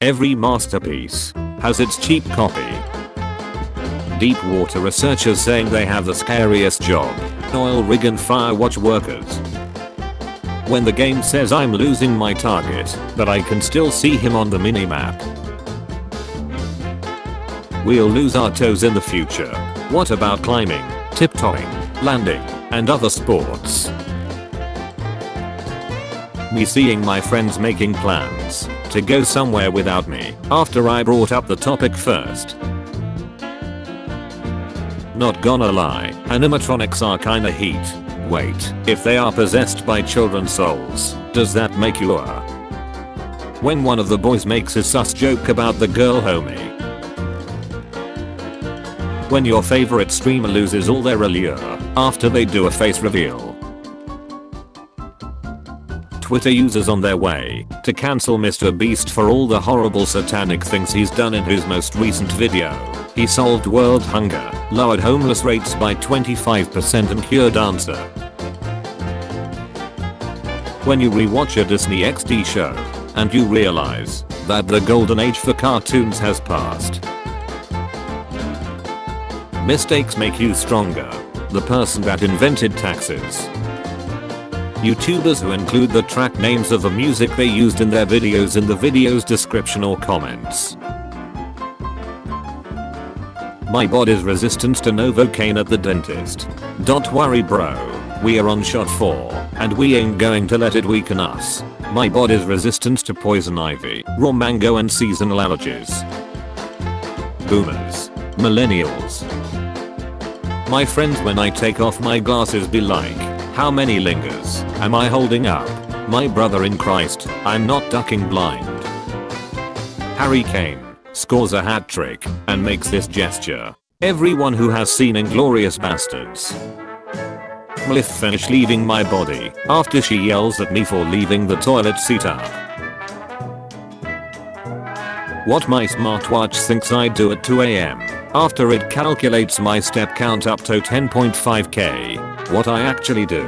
Every masterpiece has its cheap copy. Deep water researchers saying they have the scariest job. Oil rig and firewatch workers. When the game says I'm losing my target, but I can still see him on the minimap. We'll lose our toes in the future. What about climbing, tiptoeing, landing, and other sports? Me seeing my friends making plans to go somewhere without me after I brought up the topic first. Not gonna lie, animatronics are kinda heat. Wait, if they are possessed by children's souls, does that make you When one of the boys makes a sus joke about the girl homie. When your favorite streamer loses all their allure after they do a face reveal. Twitter users on their way to cancel Mr. Beast for all the horrible satanic things he's done in his most recent video. He solved world hunger, lowered homeless rates by 25% and cured cancer. When you rewatch a Disney XD show and you realize that the golden age for cartoons has passed. Mistakes make you stronger. The person that invented taxes. YouTubers who include the track names of the music they used in their videos in the video's description or comments. My body's resistance to Novocaine at the dentist. Don't worry bro, we are on shot 4, and we ain't going to let it weaken us. My body's resistance to poison ivy, raw mango and seasonal allergies. Boomers. Millennials. My friends when I take off my glasses be like, how many lingers am I holding up? My brother in Christ, I'm not ducking blind. Harry Kane scores a hat trick and makes this gesture. Everyone who has seen Inglourious Bastards. Mlith finish leaving my body after she yells at me for leaving the toilet seat up. What my smartwatch thinks I do at 2 AM after it calculates my step count up to 10.5k. What I actually do.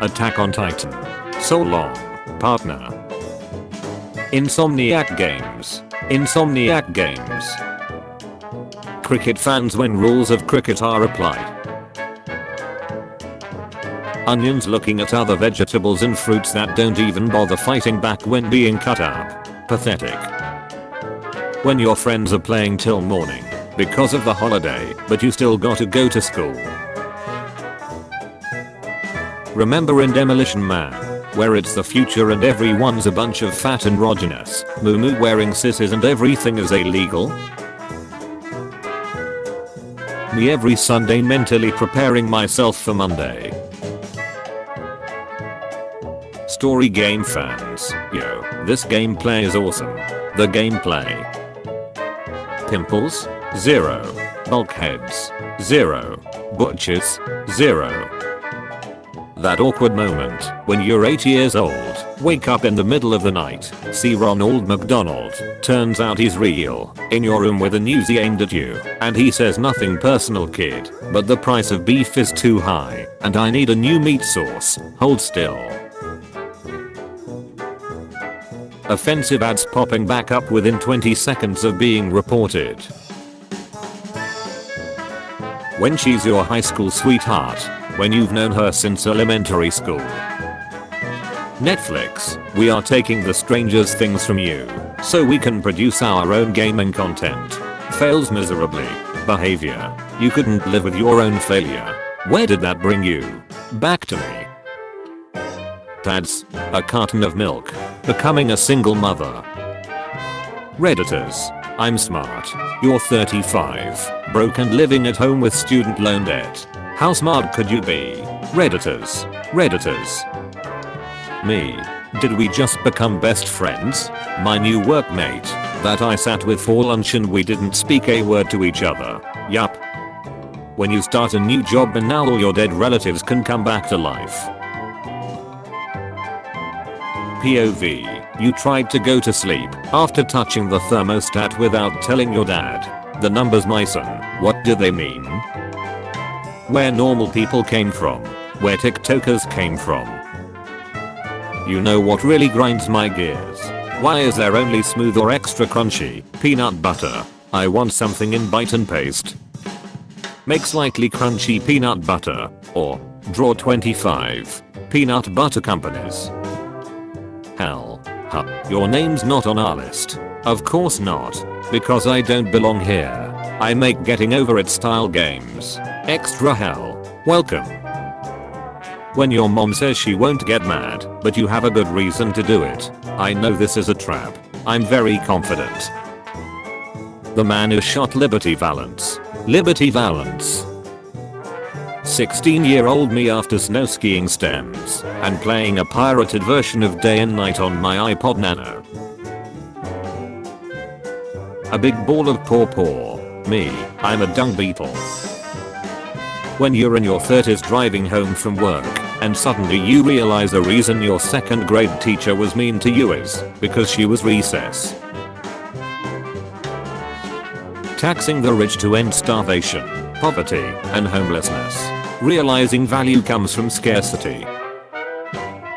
Attack on Titan. So long, partner. Insomniac Games. Insomniac Games. Cricket fans when rules of cricket are applied. Onions looking at other vegetables and fruits that don't even bother fighting back when being cut up. Pathetic. When your friends are playing till morning because of the holiday, but you still gotta go to school. Remember in Demolition Man, where it's the future and everyone's a bunch of fat androgynous, moo-moo wearing sissies and everything is illegal? Me every Sunday mentally preparing myself for Monday. Story game fans, yo, this gameplay is awesome. The gameplay. Pimples? 0. Bulkheads? 0. Butchers? 0. That awkward moment when you're 8 years old, wake up in the middle of the night, see Ronald McDonald, turns out he's real, in your room with a Uzi aimed at you, and he says nothing personal kid, but the price of beef is too high, and I need a new meat source, hold still. Offensive ads popping back up within 20 seconds of being reported. When she's your high school sweetheart, when you've known her since elementary school. Netflix, we are taking the Stranger Things from you, so we can produce our own gaming content. Fails miserably. Behavior. You couldn't live with your own failure. Where did that bring you? Back to me. Dads, a carton of milk. Becoming a single mother. Redditors. I'm smart. You're 35, broke and living at home with student loan debt. How smart could you be? Redditors. Redditors. Me. Did we just become best friends? My new workmate that I sat with for lunch and we didn't speak a word to each other. Yup. When you start a new job and now all your dead relatives can come back to life. POV. You tried to go to sleep after touching the thermostat without telling your dad. The numbers my son, what do they mean? Where normal people came from. Where TikTokers came from. You know what really grinds my gears? Why is there only smooth or extra crunchy peanut butter? I want something in bite and paste. Make slightly crunchy peanut butter, or draw 25 peanut butter companies. Hell. Huh. Your name's not on our list. Of course not. Because I don't belong here. I make getting over it style games. Extra hell. Welcome. When your mom says she won't get mad, but you have a good reason to do it. I know this is a trap. I'm very confident. The man who shot Liberty Valance. Liberty Valance. 16-year-old me after snow skiing stems and playing a pirated version of Day and Night on my iPod Nano. A big ball of paw. Me, I'm a dung beetle. When you're in your 30s driving home from work and suddenly you realize the reason your 2nd grade teacher was mean to you is because she was recess. Taxing the rich to end starvation, poverty, and homelessness. Realizing value comes from scarcity.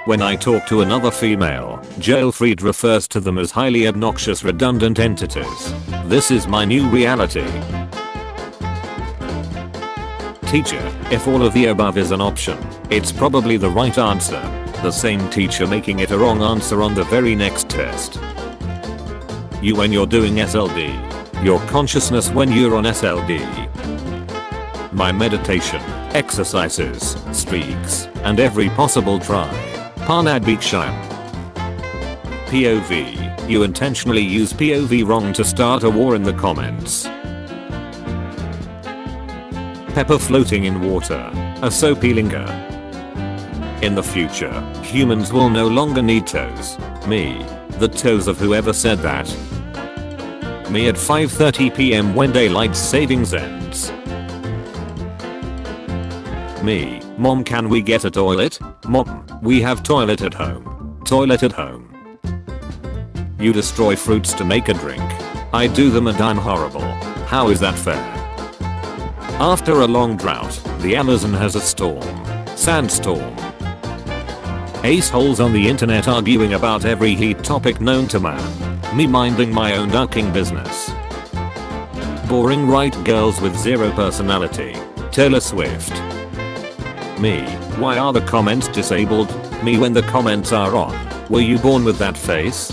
When I talk to another female, Jailfried refers to them as highly obnoxious redundant entities. This is my new reality. Teacher, if all of the above is an option, it's probably the right answer. The same teacher making it a wrong answer on the very next test. You when you're doing SLD. Your consciousness when you're on SLD. My meditation, exercises, streaks, and every possible try. Panad Biksham. POV. You intentionally use POV wrong to start a war in the comments. Pepper floating in water. A soapy linger. In the future, humans will no longer need toes. Me. The toes of whoever said that. Me at 5:30 PM when daylight savings ends. Me. Mom, can we get a toilet? Mom, we have toilet at home. Toilet at home. You destroy fruits to make a drink. I do them and I'm horrible. How is that fair? After a long drought, the Amazon has a storm. Sandstorm. Aceholes on the internet arguing about every heat topic known to man. Me minding my own ducking business. Boring white girls with zero personality. Taylor Swift. Me. Why are the comments disabled? Me when the comments are on. Were you born with that face?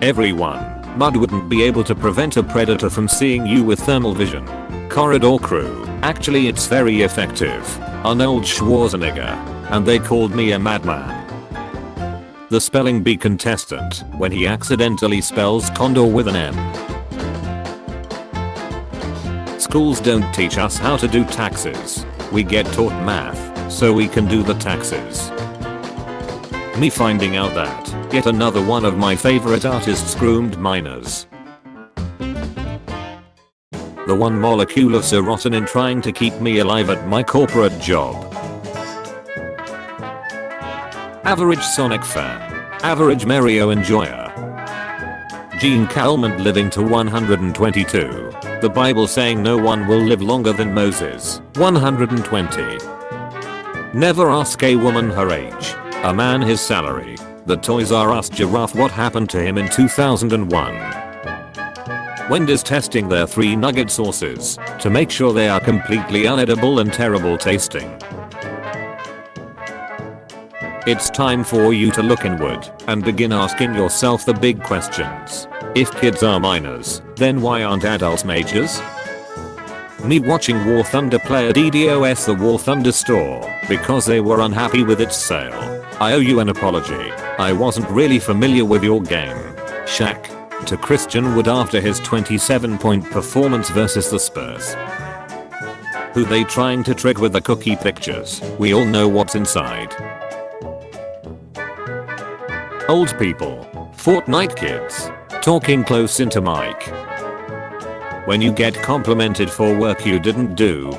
Everyone. Mud wouldn't be able to prevent a predator from seeing you with thermal vision. Corridor crew. Actually it's very effective. Arnold Schwarzenegger. And they called me a madman. The spelling bee contestant when he accidentally spells condor with an M. Schools don't teach us how to do taxes. We get taught math so we can do the taxes. Me finding out that yet another one of my favorite artists groomed minors. The one molecule of serotonin trying to keep me alive at my corporate job. Average Sonic fan. Average Mario enjoyer. Gene Calment living to 122. The Bible saying no one will live longer than Moses. 120. Never ask a woman her age. A man his salary. The Toys R Us giraffe what happened to him in 2001. Wendy's testing their 3 nugget sauces to make sure they are completely unedible and terrible tasting. It's time for you to look inward and begin asking yourself the big questions. If kids are minors, then why aren't adults majors? Me watching War Thunder play at DDoS the War Thunder store because they were unhappy with its sale. I owe you an apology. I wasn't really familiar with your game. Shaq. To Christian Wood after his 27-point performance versus the Spurs. Who they trying to trick with the cookie pictures? We all know what's inside. Old people. Fortnite kids. Talking close into mic. When you get complimented for work you didn't do.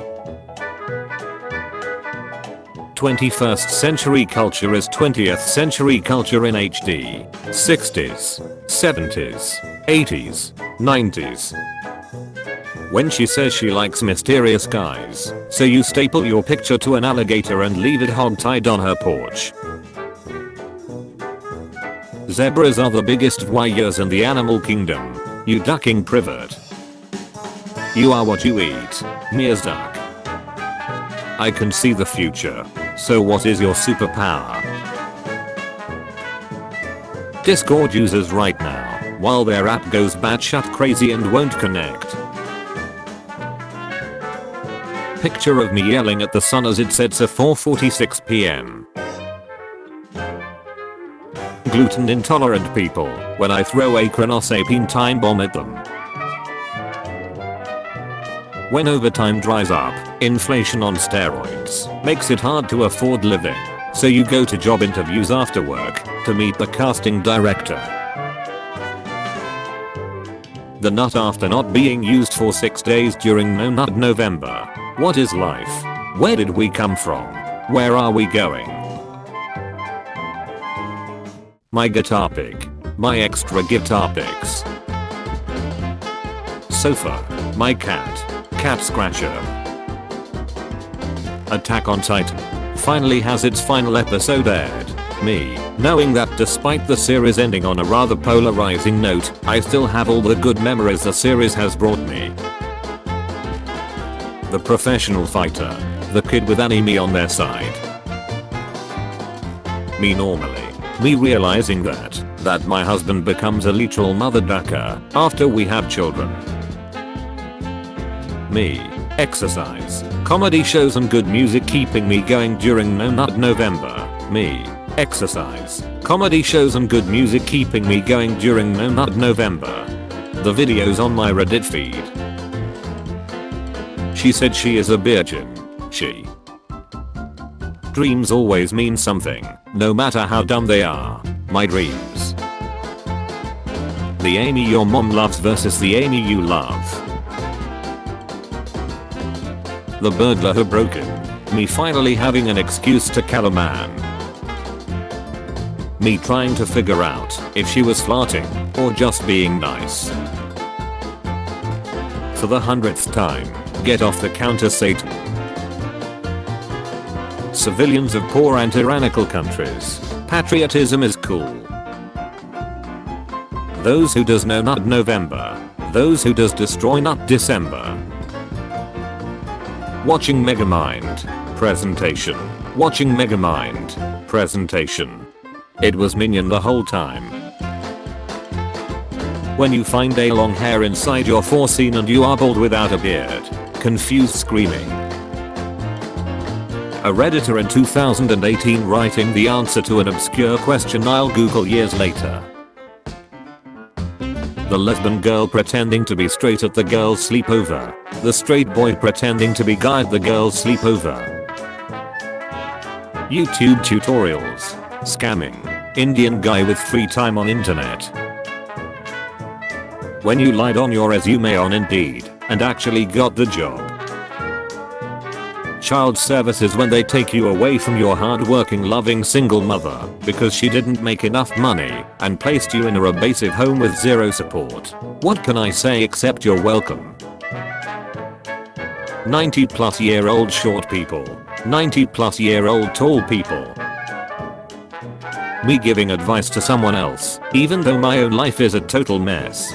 21st century culture is 20th century culture in HD. 60s, 70s, 80s, 90s. When she says she likes mysterious guys, so you staple your picture to an alligator and leave it hog-tied on her porch. Zebras are the biggest warriors in the animal kingdom. You ducking privet. You are what you eat. Mears duck. I can see the future. So what is your superpower? Discord users right now, while their app goes batshit crazy and won't connect. Picture of me yelling at the sun as it sets at 4:46 p.m. Gluten intolerant people, when I throw a chronosapine time bomb at them. When overtime dries up, inflation on steroids makes it hard to afford living. So you go to job interviews after work to meet the casting director. The nut after not being used for 6 days during No Nut November. What is life? Where did we come from? Where are we going? My guitar pick. My extra guitar picks. Sofa. My cat. Cat scratcher. Attack on Titan finally has its final episode aired. Me, knowing that despite the series ending on a rather polarizing note, I still have all the good memories the series has brought me. The professional fighter. The kid with anime on their side. Me normally. Me realizing that my husband becomes a literal mother ducker after we have children. Me. Exercise. Comedy shows and good music keeping me going during No Nut November. Me. Exercise. Comedy shows and good music keeping me going during No Nut November. The videos on my Reddit feed. She said she is a virgin. She. Dreams always mean something, no matter how dumb they are. My dreams. The Amy your mom loves versus the Amy you love. The burglar who broke in. Me finally having an excuse to kill a man. Me trying to figure out if she was flirting or just being nice. For the 100th time, get off the counter, Satan. Civilians of poor and tyrannical countries. Patriotism is cool. Those who does No Nut November. Those who does destroy Nut December. Watching Megamind. Presentation. Watching Megamind. Presentation. It was Minion the whole time. When you find a long hair inside your foreseen and you are bald without a beard. Confused screaming. A Redditor in 2018 writing the answer to an obscure question I'll Google years later. The lesbian girl pretending to be straight at the girl's sleepover. The straight boy pretending to be guy at the girl's sleepover. YouTube tutorials. Scamming. Indian guy with free time on internet. When you lied on your resume on Indeed and actually got the job. Child services when they take you away from your hard-working loving single mother because she didn't make enough money and placed you in a abusive home with zero support. What can I say except you're welcome? 90-plus-year-old short people. 90-plus-year-old tall people. Me giving advice to someone else, even though my own life is a total mess.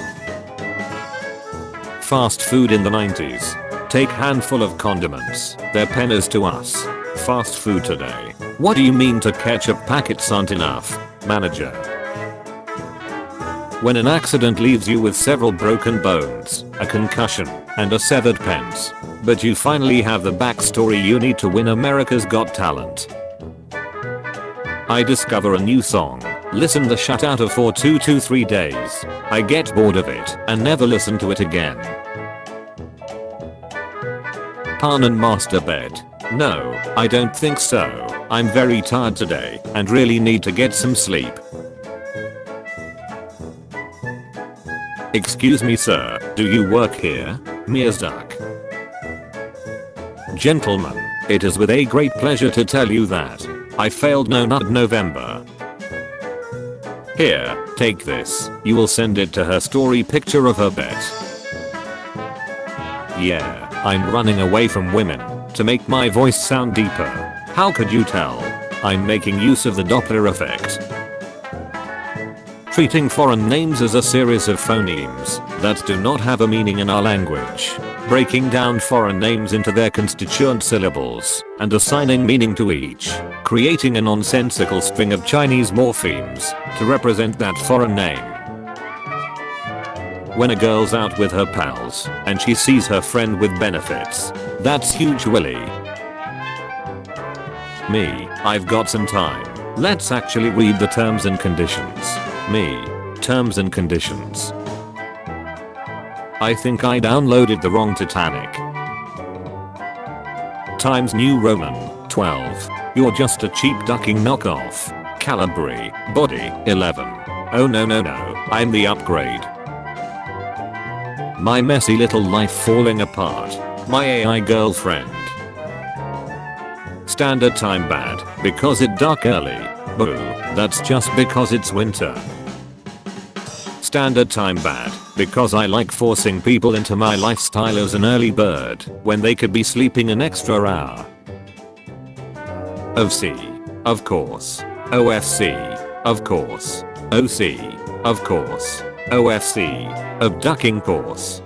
Fast food in the 90s. Take handful of condiments, they're pennies to us. Fast food today. What do you mean to ketchup packets aren't enough, manager? When an accident leaves you with several broken bones, a concussion, and a severed pence, but you finally have the backstory you need to win America's Got Talent. I discover a new song, listen the shut out of for 2 to 3 days. I get bored of it and never listen to it again. Pan and master bed. No, I don't think so. I'm very tired today and really need to get some sleep. Excuse me sir, do you work here? Mears duck. Gentlemen, it is with a great pleasure to tell you that I failed No Nut November. Here, take this. You will send it to her story picture of her bet. Yeah. I'm running away from women to make my voice sound deeper. How could you tell? I'm making use of the Doppler effect. Treating foreign names as a series of phonemes that do not have a meaning in our language. Breaking down foreign names into their constituent syllables and assigning meaning to each. Creating a nonsensical string of Chinese morphemes to represent that foreign name. When a girl's out with her pals and she sees her friend with benefits, that's huge willy. Me, I've got some time. Let's actually read the terms and conditions. Me, terms and conditions. I think I downloaded the wrong Titanic. Times New Roman, 12. You're just a cheap ducking knockoff. Calibri, body, 11. Oh no, I'm the upgrade. My messy little life falling apart. My AI girlfriend. Standard time bad, because it dark early. Boo, that's just because it's winter. Standard time bad, because I like forcing people into my lifestyle as an early bird when they could be sleeping an extra hour. OC, of course. OFC, of course. OC, of course. OFC, abducting course.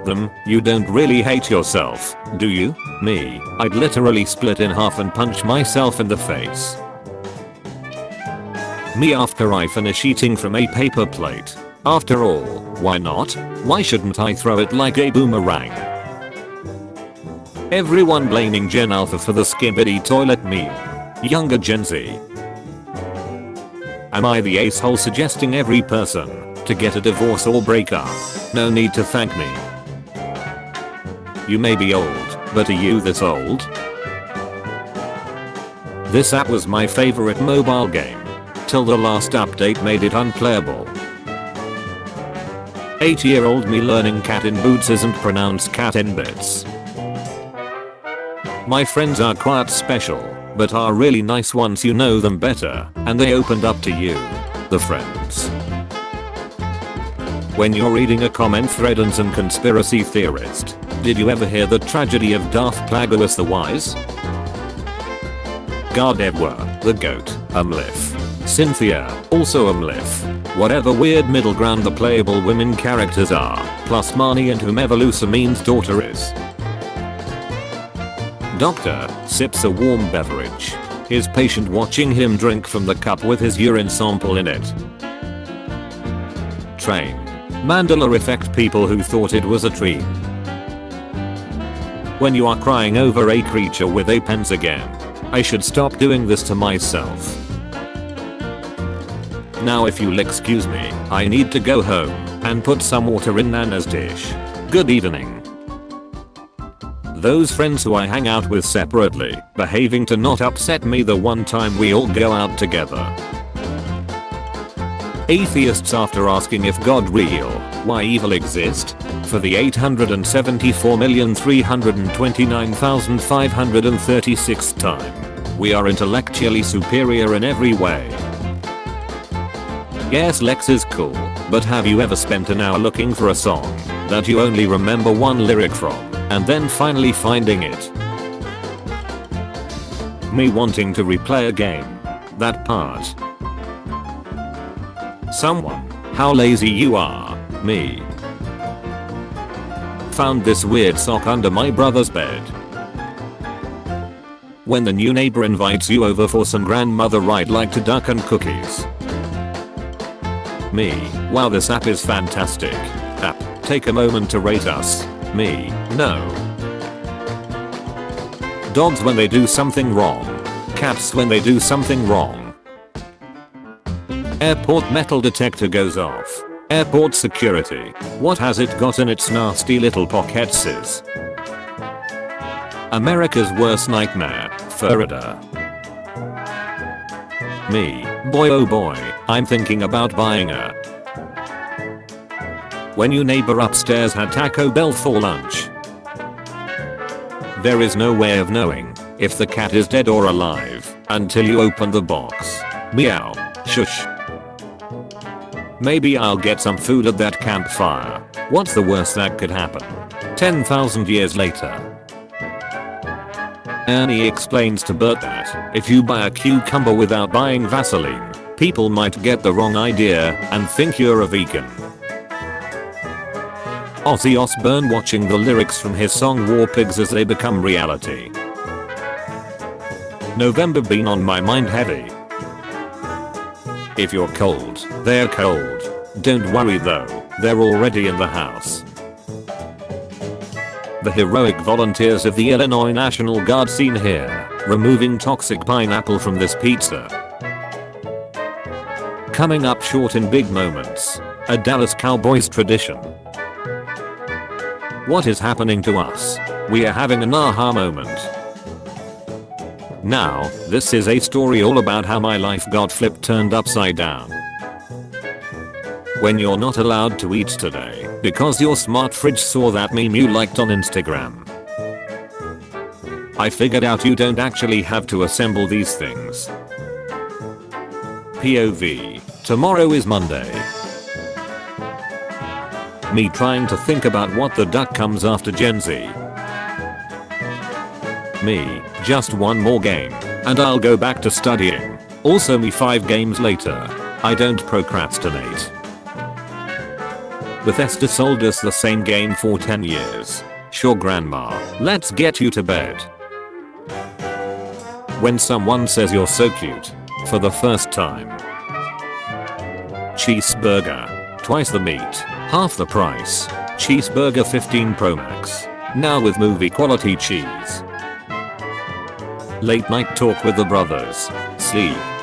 Them, you don't really hate yourself, do you? Me, I'd literally split in half and punch myself in the face. Me after I finish eating from a paper plate. After all, why not? Why shouldn't I throw it like a boomerang? Everyone blaming Gen Alpha for the skibidi toilet meme. Younger Gen Z. Am I the asshole suggesting every person to get a divorce or break up? No need to thank me. You may be old, but are you this old? This app was my favorite mobile game. Till the last update made it unplayable. 8-year-old me learning cat in boots isn't pronounced cat in bits. My friends are quite special, but are really nice once you know them better, and they opened up to you, the friends. When you're reading a comment thread on some conspiracy theorist, did you ever hear the tragedy of Darth Plagueis the Wise? Gardevoir, the goat, Umlif. Cynthia, also Umlif. Whatever weird middle ground the playable women characters are, plus Marnie and whomever Lucamine's daughter is. Doctor sips a warm beverage. His patient watching him drink from the cup with his urine sample in it. Train. Mandela effect people who thought it was a dream. When you are crying over a creature with a pens again. I should stop doing this to myself. Now if you'll excuse me, I need to go home and put some water in Nana's dish. Good evening. Those friends who I hang out with separately, behaving to not upset me the one time we all go out together. Atheists after asking if God real, why evil exist? For the 874,329,536th time. We are intellectually superior in every way. Yes, Lex is cool, but have you ever spent an hour looking for a song that you only remember one lyric from, and then finally finding it? Me wanting to replay a game. That part. Someone, how lazy you are. Me. Found this weird sock under my brother's bed. When the new neighbor invites you over for some grandmother ride like to duck and cookies. Me, wow, this app is fantastic. App, take a moment to rate us. Me, no. Dogs when they do something wrong. Cats when they do something wrong. Airport metal detector goes off. Airport security. What has it got in its nasty little pockets? America's worst nightmare, Florida. Me, boy oh boy, I'm thinking about buying a. When your neighbor upstairs had Taco Bell for lunch. There is no way of knowing if the cat is dead or alive until you open the box. Meow. Shush. Maybe I'll get some food at that campfire. What's the worst that could happen? 10,000 years later. Ernie explains to Bert that if you buy a cucumber without buying Vaseline, People might get the wrong idea and think you're a vegan. Ozzy Osbourne watching the lyrics from his song War Pigs as they become reality. November been on my mind heavy. If you're cold, they're cold. Don't worry though, they're already in the house. The heroic volunteers of the Illinois National Guard seen here, removing toxic pineapple from this pizza. Coming up short in big moments, a Dallas Cowboys tradition. What is happening to us? We are having an aha moment. Now, this is a story all about how my life got turned upside down. When you're not allowed to eat today because your smart fridge saw that meme you liked on Instagram. I figured out you don't actually have to assemble these things. POV. Tomorrow is Monday. Me trying to think about what the duck comes after Gen Z. Me, just one more game, and I'll go back to studying. Also me 5 games later. I don't procrastinate. Bethesda sold us the same game for 10 years. Sure grandma, let's get you to bed. When someone says you're so cute, for the first time. Cheeseburger, twice the meat, half the price. Cheeseburger 15 Pro Max, now with movie quality cheese. Late night talk with the brothers. Sleep.